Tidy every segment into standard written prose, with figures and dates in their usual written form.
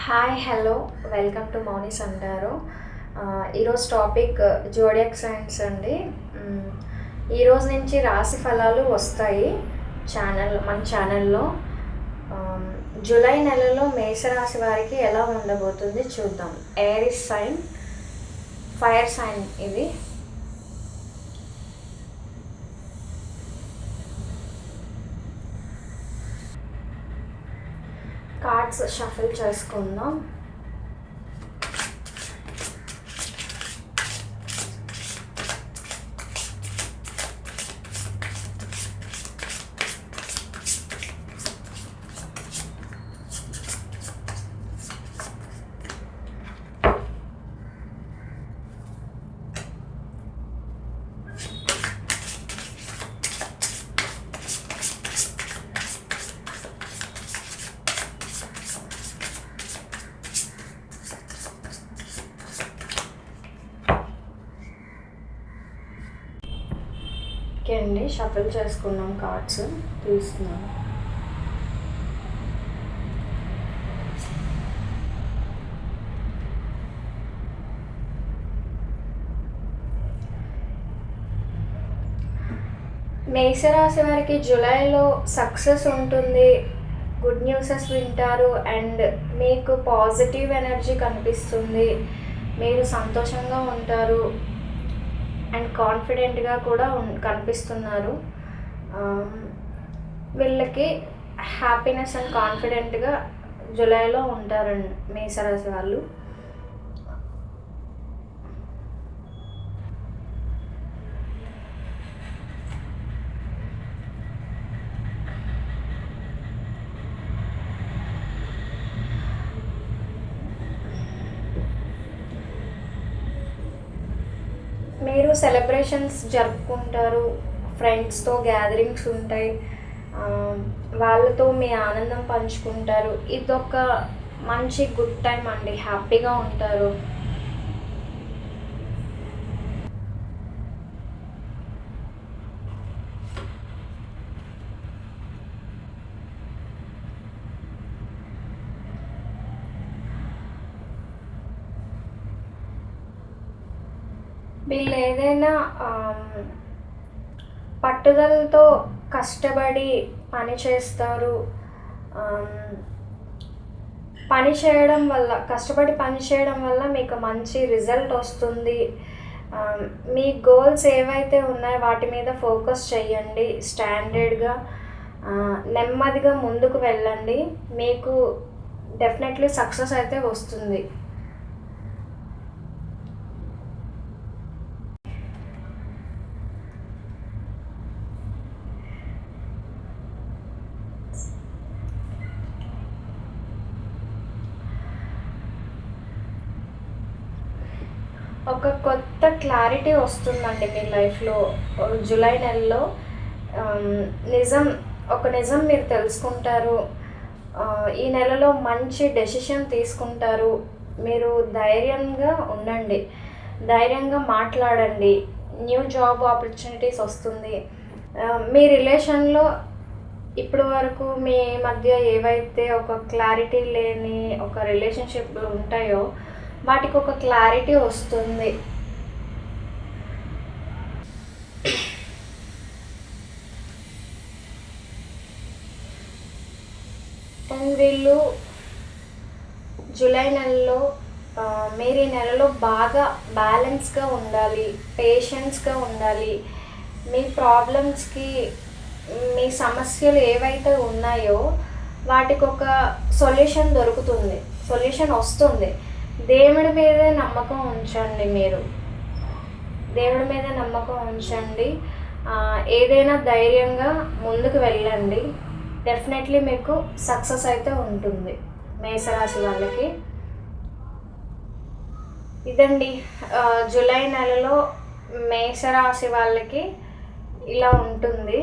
Hi hello welcome to మౌనిస్ అంటారు. ఈరోజు topic zodiac science అండి. ఈరోజు నుంచి రాశి ఫలాలు వస్తాయి మన ఛానల్లో. జూలై నెలలో మేషరాశి వారికి ఎలా ఉండబోతుంది చూద్దాం. ఏరిస్ సైన్, ఫైర్ సైన్ ఇది. కార్డ్స్ షఫిల్ చేసుకుందాం. ఓకే అండి, షఫిల్ చేసుకున్నాం. కార్డ్స్ తీస్తున్నాం. మేషరాశి వారికి జూలైలో సక్సెస్ ఉంటుంది, గుడ్ న్యూసెస్ వింటారు అండ్ మీకు పాజిటివ్ ఎనర్జీ కనిపిస్తుంది. మీరు సంతోషంగా ఉంటారు అండ్ కాన్ఫిడెంట్గా కూడా కనిపిస్తున్నారు. వీళ్ళకి హ్యాపీనెస్ అండ్ కాన్ఫిడెంట్గా జూలైలో ఉంటారండి మేషరాశి వాళ్ళు. మీరు సెలబ్రేషన్స్ జరుపుకుంటారు, ఫ్రెండ్స్తో గ్యాదరింగ్స్ ఉంటాయి, వాళ్ళతో మీ ఆనందం పంచుకుంటారు. ఇదొక మంచి గుడ్ టైం అండి, హ్యాపీగా ఉంటారు. వీళ్ళు ఏదైనా పట్టుదలతో కష్టపడి పని చేస్తారు. కష్టపడి పని చేయడం వల్ల మీకు మంచి రిజల్ట్ వస్తుంది. మీ గోల్స్ ఏవైతే ఉన్నాయో వాటి మీద ఫోకస్ చేయండి. స్టాండర్డ్గా నెమ్మదిగా ముందుకు వెళ్ళండి. మీకు డెఫినెట్లీ సక్సెస్ అయితే వస్తుంది. ఒక కొత్త క్లారిటీ వస్తుందండి మీ లైఫ్లో జూలై నెలలో. నిజం మీరు తెలుసుకుంటారు. ఈ నెలలో మంచి డెసిషన్ తీసుకుంటారు. మీరు ధైర్యంగా ఉండండి, ధైర్యంగా మాట్లాడండి. న్యూ జాబ్ ఆపర్చునిటీస్ వస్తుంది. మీ రిలేషన్లో ఇప్పటి వరకు మీ మధ్య ఏవైతే ఒక క్లారిటీ లేని ఒక రిలేషన్షిప్లు ఉంటాయో వాటికి ఒక క్లారిటీ వస్తుంది. అండ్ వీళ్ళు జూలై నెలలో మీరు ఈ నెలలో బాగా బ్యాలెన్స్గా ఉండాలి, పేషెన్స్గా ఉండాలి. మీ ప్రాబ్లమ్స్కి, మీ సమస్యలు ఏవైతే ఉన్నాయో వాటికి ఒక సొల్యూషన్ దొరుకుతుంది, సొల్యూషన్ వస్తుంది. దేవుడి మీదే నమ్మకం ఉంచండి. మీరు దేవుడి మీద నమ్మకం ఉంచండి. ఏదైనా ధైర్యంగా ముందుకు వెళ్ళండి. డెఫినెట్లీ మీకు సక్సెస్ అయితే ఉంటుంది మేషరాశి వాళ్ళకి. ఇదండి జూలై నెలలో మేషరాశి వాళ్ళకి ఇలా ఉంటుంది.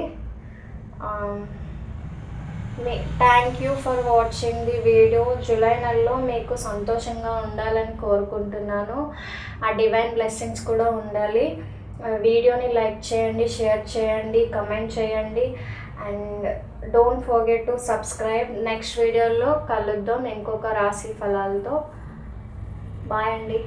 Thank you for watching the video. July నెలలో మీకు సంతోషంగా ఉండాలని కోరుకుంటున్నాను. ఆ డివైన్ బ్లెస్సింగ్స్ కూడా ఉండాలి. వీడియోని లైక్ చేయండి, షేర్ చేయండి, కమెంట్ చేయండి and don't forget to subscribe. Next వీడియోలో కలుద్దాం ఇంకొక రాశి ఫలాలతో. బాయ్ అండి.